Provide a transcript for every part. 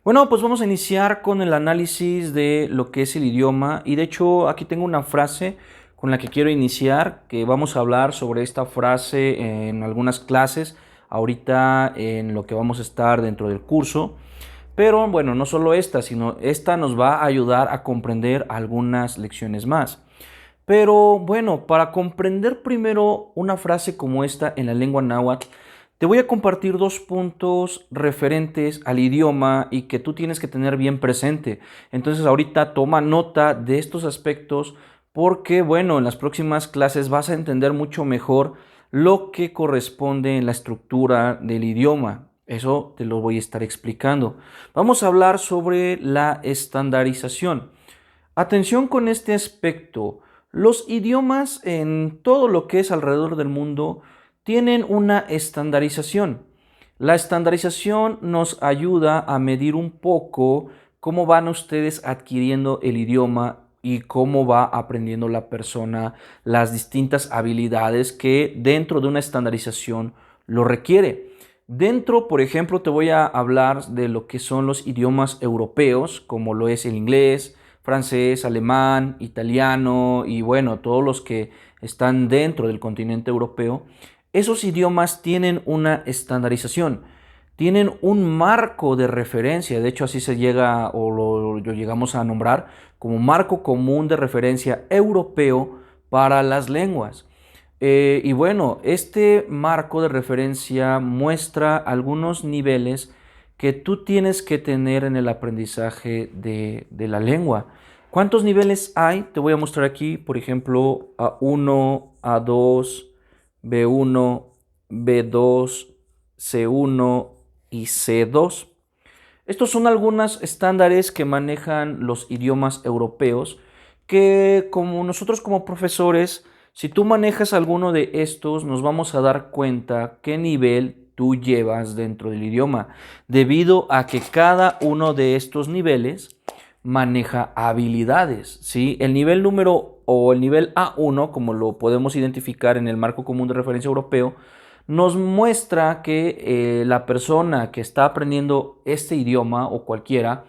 Bueno, pues vamos a iniciar con el análisis de lo que es el idioma y de hecho aquí tengo una frase con la que quiero iniciar, que vamos a hablar sobre esta frase en algunas clases, ahorita en lo que vamos a estar dentro del curso. Pero bueno, no solo esta, sino esta nos va a ayudar a comprender algunas lecciones más. Pero bueno, para comprender primero una frase como esta en la lengua náhuatl, te voy a compartir dos puntos referentes al idioma y que tú tienes que tener bien presente. Entonces ahorita toma nota de estos aspectos porque bueno, en las próximas clases vas a entender mucho mejor lo que corresponde en la estructura del idioma. Eso te lo voy a estar explicando. Vamos a hablar sobre la estandarización. Atención con este aspecto. Los idiomas en todo lo que es alrededor del mundo tienen una estandarización. La estandarización nos ayuda a medir un poco cómo van ustedes adquiriendo el idioma y cómo va aprendiendo la persona las distintas habilidades que dentro de una estandarización lo requiere. Dentro, por ejemplo, te voy a hablar de lo que son los idiomas europeos, como lo es el inglés, francés, alemán, italiano y bueno, todos los que están dentro del continente europeo. Esos idiomas tienen una estandarización, tienen un marco de referencia, de hecho así se llega o lo llegamos a nombrar como marco común de referencia europeo para las lenguas. Y bueno, este marco de referencia muestra algunos niveles que tú tienes que tener en el aprendizaje de la lengua. ¿Cuántos niveles hay? Te voy a mostrar aquí, por ejemplo, A1, A2, B1, B2, C1 y C2. Estos son algunos estándares que manejan los idiomas europeos que como nosotros como profesores, si tú manejas alguno de estos, nos vamos a dar cuenta qué nivel tú llevas dentro del idioma, debido a que cada uno de estos niveles maneja habilidades, ¿sí? El nivel número o el nivel A1, como lo podemos identificar en el marco común de referencia europeo, nos muestra que la persona que está aprendiendo este idioma o cualquiera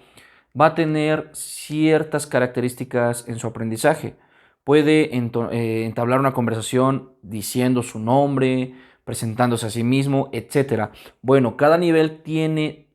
va a tener ciertas características en su aprendizaje. Puede entablar una conversación diciendo su nombre, presentándose a sí mismo, etcétera. Bueno, cada nivel tiene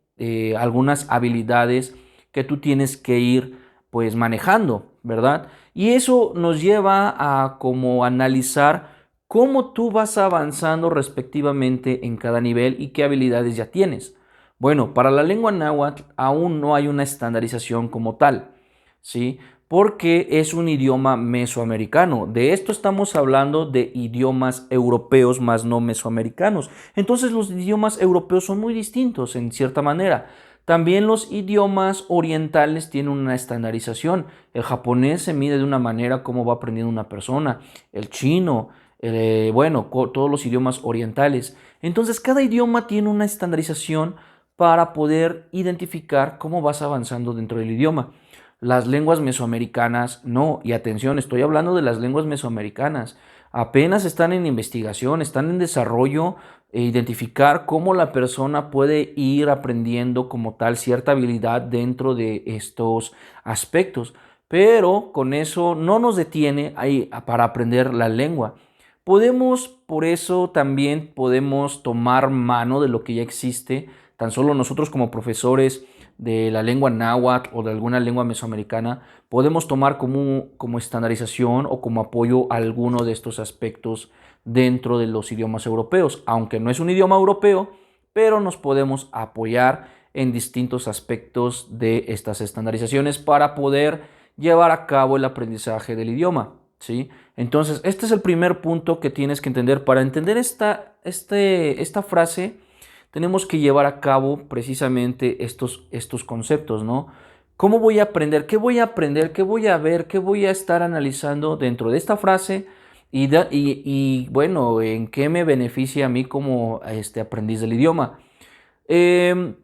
algunas habilidades que tú tienes que ir pues manejando, ¿verdad? Y eso nos lleva a como analizar cómo tú vas avanzando respectivamente en cada nivel y qué habilidades ya tienes. Bueno, para la lengua náhuatl aún no hay una estandarización como tal, ¿sí? Porque es un idioma mesoamericano. De esto estamos hablando de idiomas europeos más no mesoamericanos. Entonces los idiomas europeos son muy distintos en cierta manera. También los idiomas orientales tienen una estandarización. El japonés se mide de una manera como va aprendiendo una persona. El chino, bueno, todos los idiomas orientales. Entonces cada idioma tiene una estandarización para poder identificar cómo vas avanzando dentro del idioma. Las lenguas mesoamericanas no, y atención, estoy hablando de las lenguas mesoamericanas. Apenas están en investigación, están en desarrollo e identificar cómo la persona puede ir aprendiendo como tal cierta habilidad dentro de estos aspectos. Pero con eso no nos detiene ahí para aprender la lengua. Podemos, por eso también podemos tomar mano de lo que ya existe, tan solo nosotros como profesores de la lengua náhuatl o de alguna lengua mesoamericana, podemos tomar como estandarización o como apoyo alguno de estos aspectos dentro de los idiomas europeos, aunque no es un idioma europeo, pero nos podemos apoyar en distintos aspectos de estas estandarizaciones para poder llevar a cabo el aprendizaje del idioma, ¿sí? Entonces, este es el primer punto que tienes que entender. Para entender esta frase, tenemos que llevar a cabo precisamente estos conceptos, ¿no? ¿Cómo voy a aprender? ¿Qué voy a aprender? ¿Qué voy a ver? ¿Qué voy a estar analizando dentro de esta frase? Bueno, ¿en qué me beneficia a mí como aprendiz del idioma? Eh,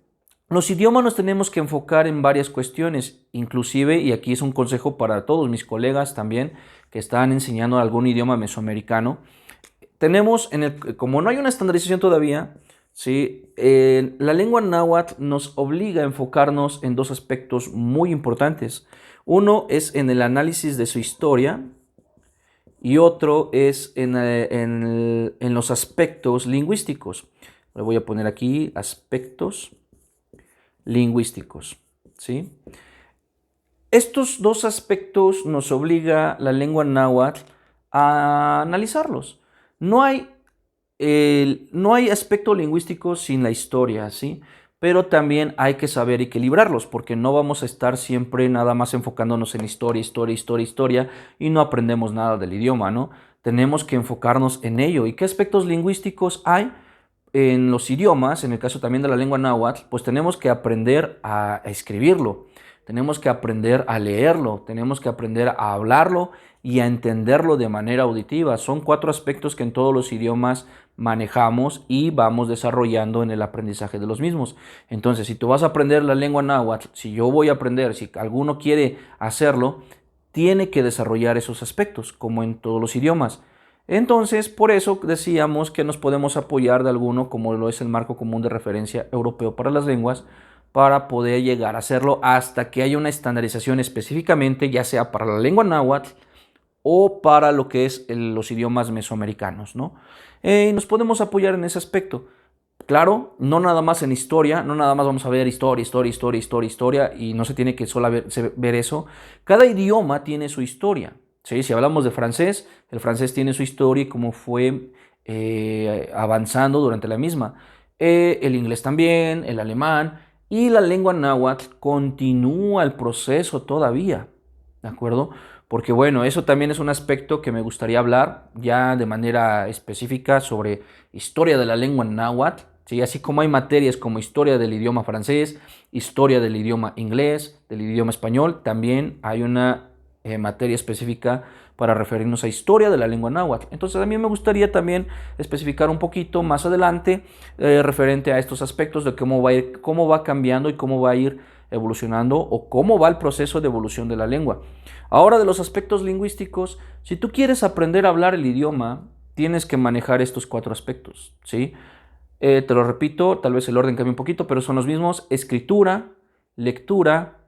los idiomas nos tenemos que enfocar en varias cuestiones, inclusive, y aquí es un consejo para todos mis colegas también que están enseñando algún idioma mesoamericano, como no hay una estandarización todavía, ¿sí? La lengua náhuatl nos obliga a enfocarnos en dos aspectos muy importantes. Uno es en el análisis de su historia y otro es en los aspectos lingüísticos. Le voy a poner aquí aspectos lingüísticos, ¿sí? Estos dos aspectos nos obliga la lengua náhuatl a analizarlos. No hay, no hay aspecto lingüístico sin la historia, ¿sí? Pero también hay que saber equilibrarlos, porque no vamos a estar siempre nada más enfocándonos en historia, historia, historia, historia, y no aprendemos nada del idioma, ¿no? Tenemos que enfocarnos en ello. ¿Y qué aspectos lingüísticos hay? En los idiomas, en el caso también de la lengua náhuatl, pues tenemos que aprender a escribirlo, tenemos que aprender a leerlo, tenemos que aprender a hablarlo y a entenderlo de manera auditiva. Son cuatro aspectos que en todos los idiomas manejamos y vamos desarrollando en el aprendizaje de los mismos. Entonces, si tú vas a aprender la lengua náhuatl, si yo voy a aprender, si alguno quiere hacerlo, tiene que desarrollar esos aspectos, como en todos los idiomas. Entonces, por eso decíamos que nos podemos apoyar de alguno, como lo es el marco común de referencia europeo para las lenguas, para poder llegar a hacerlo hasta que haya una estandarización específicamente, ya sea para la lengua náhuatl o para lo que es los idiomas mesoamericanos, ¿no? Nos podemos apoyar en ese aspecto. Claro, no nada más en historia, no nada más vamos a ver historia, historia, historia, historia, historia, y no se tiene que solo ver eso. Cada idioma tiene su historia. ¿Sí? Si hablamos de francés, el francés tiene su historia y cómo fue avanzando durante la misma. El inglés también, el alemán y la lengua náhuatl continúa el proceso todavía, ¿de acuerdo? Porque bueno, eso también es un aspecto que me gustaría hablar ya de manera específica sobre historia de la lengua náhuatl, ¿sí? Así como hay materias como historia del idioma francés, historia del idioma inglés, del idioma español, también hay una materia específica para referirnos a historia de la lengua náhuatl. Entonces a mí me gustaría también especificar un poquito más adelante referente a estos aspectos de cómo va a ir, cómo va cambiando y cómo va a ir evolucionando o cómo va el proceso de evolución de la lengua. Ahora de los aspectos lingüísticos, si tú quieres aprender a hablar el idioma, tienes que manejar estos cuatro aspectos, ¿sí? Te lo repito, tal vez el orden cambie un poquito, pero son los mismos: escritura, lectura,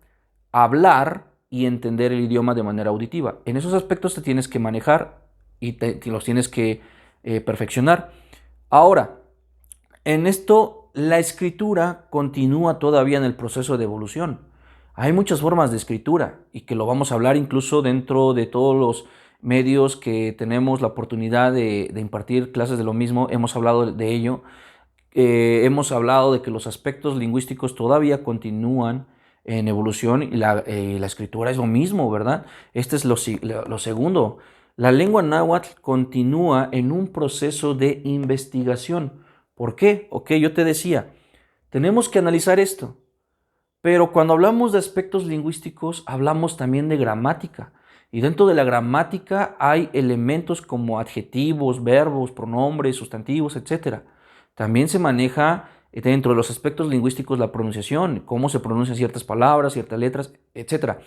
hablar y entender el idioma de manera auditiva. En esos aspectos te tienes que manejar y te los tienes que perfeccionar. Ahora, en esto, la escritura continúa todavía en el proceso de evolución. Hay muchas formas de escritura y que lo vamos a hablar incluso dentro de todos los medios que tenemos la oportunidad de impartir clases de lo mismo. Hemos hablado de ello. Hemos hablado de que los aspectos lingüísticos todavía continúan en evolución y la escritura es lo mismo, ¿verdad? Este es lo segundo. La lengua náhuatl continúa en un proceso de investigación. ¿Por qué? Ok, yo te decía, tenemos que analizar esto, pero cuando hablamos de aspectos lingüísticos, hablamos también de gramática. Y dentro de la gramática hay elementos como adjetivos, verbos, pronombres, sustantivos, etc. También se maneja dentro de los aspectos lingüísticos la pronunciación, cómo se pronuncian ciertas palabras, ciertas letras, etc.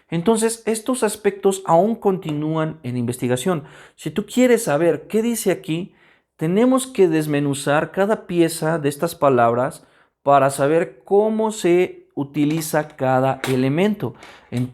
Entonces, estos aspectos aún continúan en investigación. Si tú quieres saber qué dice aquí, tenemos que desmenuzar cada pieza de estas palabras para saber cómo se utiliza cada elemento.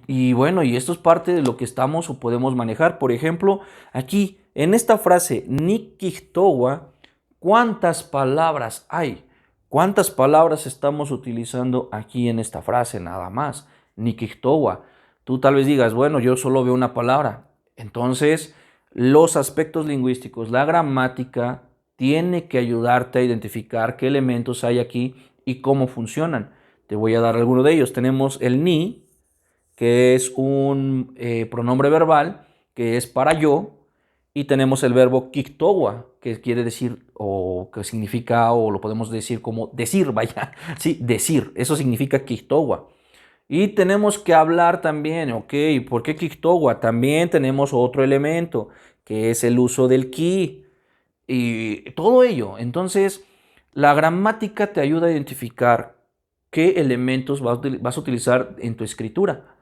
Y bueno, y esto es parte de lo que estamos o podemos manejar. Por ejemplo, aquí en esta frase, Nikihtowa, ¿cuántas palabras hay? ¿Cuántas palabras estamos utilizando aquí en esta frase? Nada más, Nikihtowa. Tú tal vez digas, bueno, yo solo veo una palabra. Entonces, los aspectos lingüísticos, la gramática, tiene que ayudarte a identificar qué elementos hay aquí y cómo funcionan. Te voy a dar alguno de ellos. Tenemos el ni, que es un pronombre verbal, que es para yo, y tenemos el verbo kiktowa, que quiere decir, o que significa, o lo podemos decir como decir, vaya, sí, decir, eso significa kiktowa. Y tenemos que hablar también, ok, ¿por qué kiktowa? También tenemos otro elemento, que es el uso del ki, y todo ello. Entonces, la gramática te ayuda a identificar qué elementos vas a utilizar en tu escritura.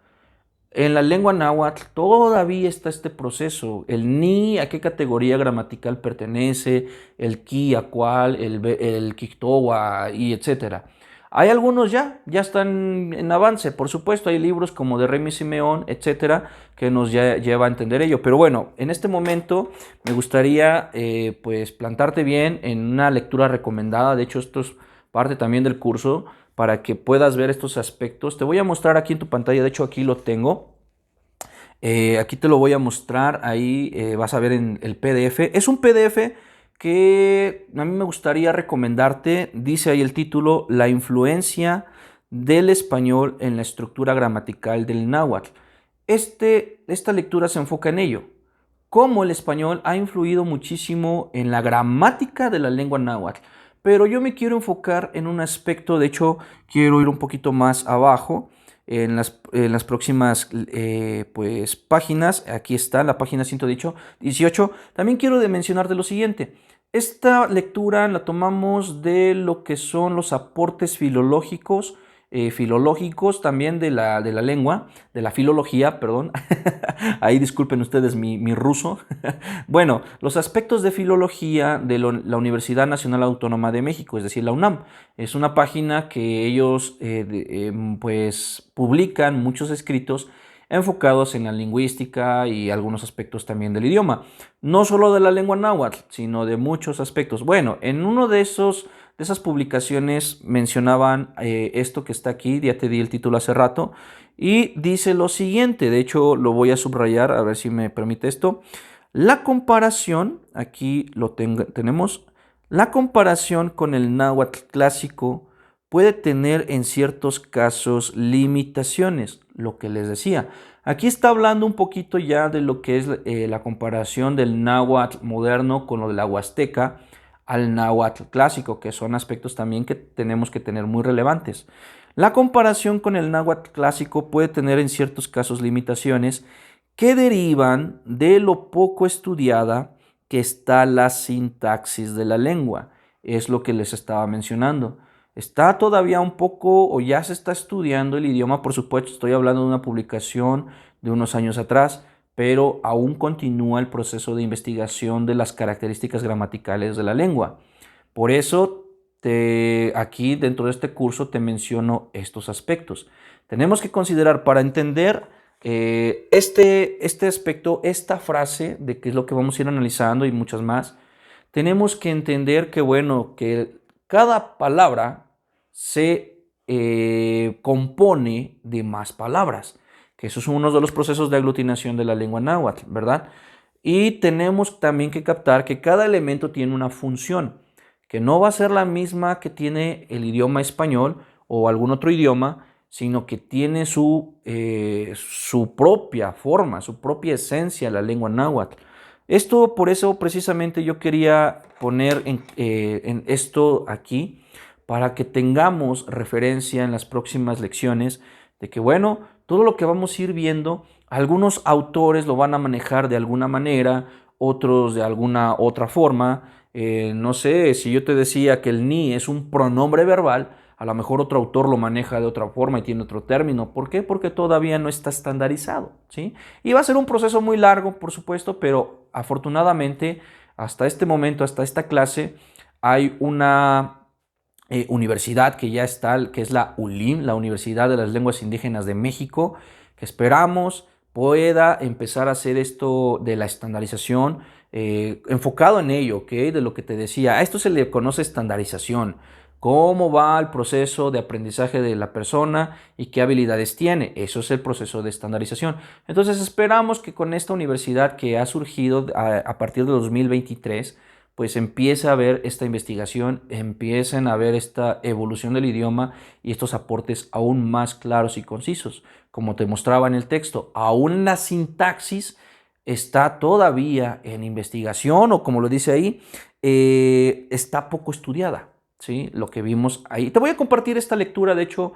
En la lengua náhuatl todavía está este proceso. El ni a qué categoría gramatical pertenece, el ki a cuál, el kiktowa y etcétera. Hay algunos ya están en avance, por supuesto, hay libros como de Remy Simeón, etcétera, que nos lleva a entender ello. Pero bueno, en este momento me gustaría pues plantarte bien en una lectura recomendada. De hecho, esto es parte también del curso para que puedas ver estos aspectos. Te voy a mostrar aquí en tu pantalla, de hecho aquí lo tengo. Aquí te lo voy a mostrar, ahí vas a ver en el PDF. Es un PDF que a mí me gustaría recomendarte. Dice ahí el título, La influencia del español en la estructura gramatical del náhuatl. Esta lectura se enfoca en ello. Cómo el español ha influido muchísimo en la gramática de la lengua náhuatl. Pero yo me quiero enfocar en un aspecto, de hecho, quiero ir un poquito más abajo en las próximas pues, páginas. Aquí está la página 118. También quiero mencionarte lo siguiente. Esta lectura la tomamos de lo que son los aportes filológicos también de la lengua, de la filología, perdón. Ahí disculpen ustedes mi ruso. Bueno, los aspectos de filología de la Universidad Nacional Autónoma de México, es decir, la UNAM. Es una página que ellos pues publican muchos escritos enfocados en la lingüística y algunos aspectos también del idioma. No solo de la lengua náhuatl, sino de muchos aspectos. Bueno, en uno de esas publicaciones mencionaban esto que está aquí, ya te di el título hace rato, y dice lo siguiente, de hecho lo voy a subrayar, a ver si me permite esto. La comparación, aquí tenemos, la comparación con el náhuatl clásico puede tener en ciertos casos limitaciones, lo que les decía. Aquí está hablando un poquito ya de lo que es la comparación del náhuatl moderno con lo de la huasteca al náhuatl clásico, que son aspectos también que tenemos que tener muy relevantes. La comparación con el náhuatl clásico puede tener en ciertos casos limitaciones que derivan de lo poco estudiada que está la sintaxis de la lengua. Es lo que les estaba mencionando. Está todavía un poco o ya se está estudiando el idioma, por supuesto, estoy hablando de una publicación de unos años atrás, pero aún continúa el proceso de investigación de las características gramaticales de la lengua. Por eso, aquí dentro de este curso te menciono estos aspectos. Tenemos que considerar para entender este aspecto, esta frase de qué es lo que vamos a ir analizando y muchas más. Tenemos que entender que, bueno, que cada palabra se compone de más palabras, que eso es uno de los procesos de aglutinación de la lengua náhuatl, ¿verdad? Y tenemos también que captar que cada elemento tiene una función, que no va a ser la misma que tiene el idioma español o algún otro idioma, sino que tiene su propia forma, su propia esencia, la lengua náhuatl. Esto, por eso, precisamente yo quería poner en esto aquí, para que tengamos referencia en las próximas lecciones de que, bueno, todo lo que vamos a ir viendo, algunos autores lo van a manejar de alguna manera, otros de alguna otra forma. No sé, si yo te decía que el ni es un pronombre verbal, a lo mejor otro autor lo maneja de otra forma y tiene otro término. ¿Por qué? Porque todavía no está estandarizado, ¿sí? Y va a ser un proceso muy largo, por supuesto, pero afortunadamente hasta este momento, hasta esta clase, hay una universidad que ya está, que es la ULIM, la Universidad de las Lenguas Indígenas de México, que esperamos pueda empezar a hacer esto de la estandarización, enfocado en ello, ¿ok? De lo que te decía, a esto se le conoce estandarización. ¿Cómo va el proceso de aprendizaje de la persona y qué habilidades tiene? Eso es el proceso de estandarización. Entonces esperamos que con esta universidad que ha surgido a partir de 2023, pues empieza a ver esta investigación, empiecen a ver esta evolución del idioma y estos aportes aún más claros y concisos. Como te mostraba en el texto, aún la sintaxis está todavía en investigación o como lo dice ahí, está poco estudiada. ¿sí? Lo que vimos ahí. Te voy a compartir esta lectura, de hecho,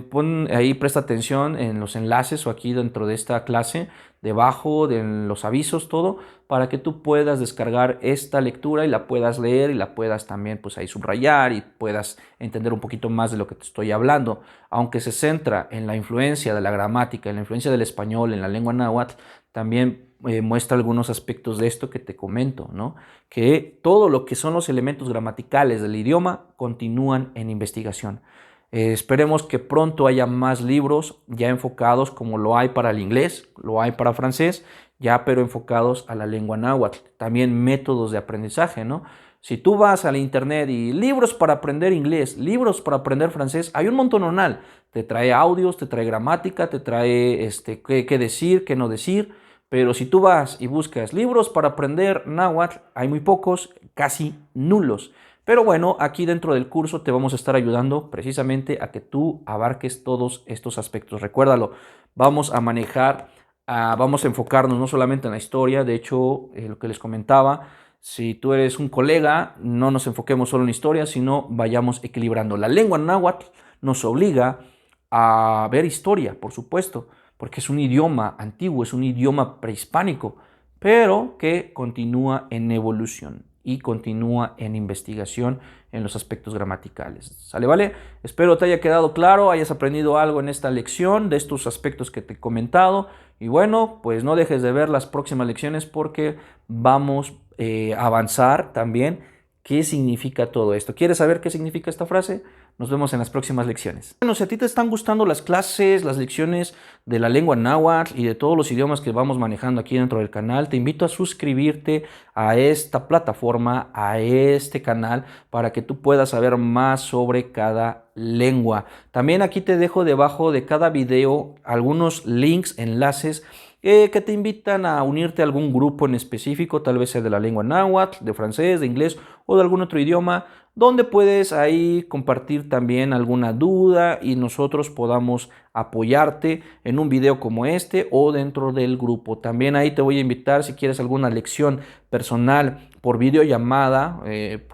pon ahí, presta atención en los enlaces o aquí dentro de esta clase, debajo de los avisos, todo, para que tú puedas descargar esta lectura y la puedas leer y la puedas también pues ahí subrayar y puedas entender un poquito más de lo que te estoy hablando. Aunque se centra en la influencia de la gramática, en la influencia del español, en la lengua náhuatl, también muestra algunos aspectos de esto que te comento, ¿no? Que todo lo que son los elementos gramaticales del idioma continúan en investigación. Esperemos que pronto haya más libros ya enfocados como lo hay para el inglés, lo hay para francés, ya pero enfocados a la lengua náhuatl. También métodos de aprendizaje, ¿no? Si tú vas al internet y libros para aprender inglés, libros para aprender francés, hay un montononal. Te trae audios, te trae gramática, te trae qué decir, qué no decir. Pero si tú vas y buscas libros para aprender náhuatl, hay muy pocos, casi nulos. Pero bueno, aquí dentro del curso te vamos a estar ayudando precisamente a que tú abarques todos estos aspectos. Recuérdalo, vamos a manejar, vamos a enfocarnos no solamente en la historia, de hecho, lo que les comentaba, si tú eres un colega, no nos enfoquemos solo en historia, sino vayamos equilibrando. La lengua náhuatl nos obliga a ver historia, por supuesto, porque es un idioma antiguo, es un idioma prehispánico, pero que continúa en evolución y continúa en investigación en los aspectos gramaticales. ¿Sale, vale? Espero te haya quedado claro, hayas aprendido algo en esta lección de estos aspectos que te he comentado. Y bueno, pues no dejes de ver las próximas lecciones porque vamos a avanzar también qué significa todo esto. ¿Quieres saber qué significa esta frase? Nos vemos en las próximas lecciones. Bueno, si a ti te están gustando las clases, las lecciones de la lengua náhuatl y de todos los idiomas que vamos manejando aquí dentro del canal, te invito a suscribirte a esta plataforma, a este canal, para que tú puedas saber más sobre cada lengua. También aquí te dejo debajo de cada video algunos links, enlaces, que te invitan a unirte a algún grupo en específico, tal vez sea de la lengua náhuatl, de francés, de inglés o de algún otro idioma, donde puedes ahí compartir también alguna duda y nosotros podamos apoyarte en un video como este o dentro del grupo. También ahí te voy a invitar si quieres alguna lección personal por videollamada,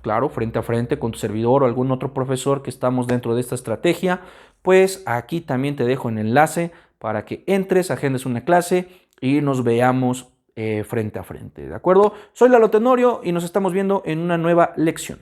claro, frente a frente con tu servidor o algún otro profesor que estamos dentro de esta estrategia, pues aquí también te dejo el enlace para que entres, agendes una clase y nos veamos frente a frente, ¿de acuerdo? Soy Lalo Tenorio y nos estamos viendo en una nueva lección.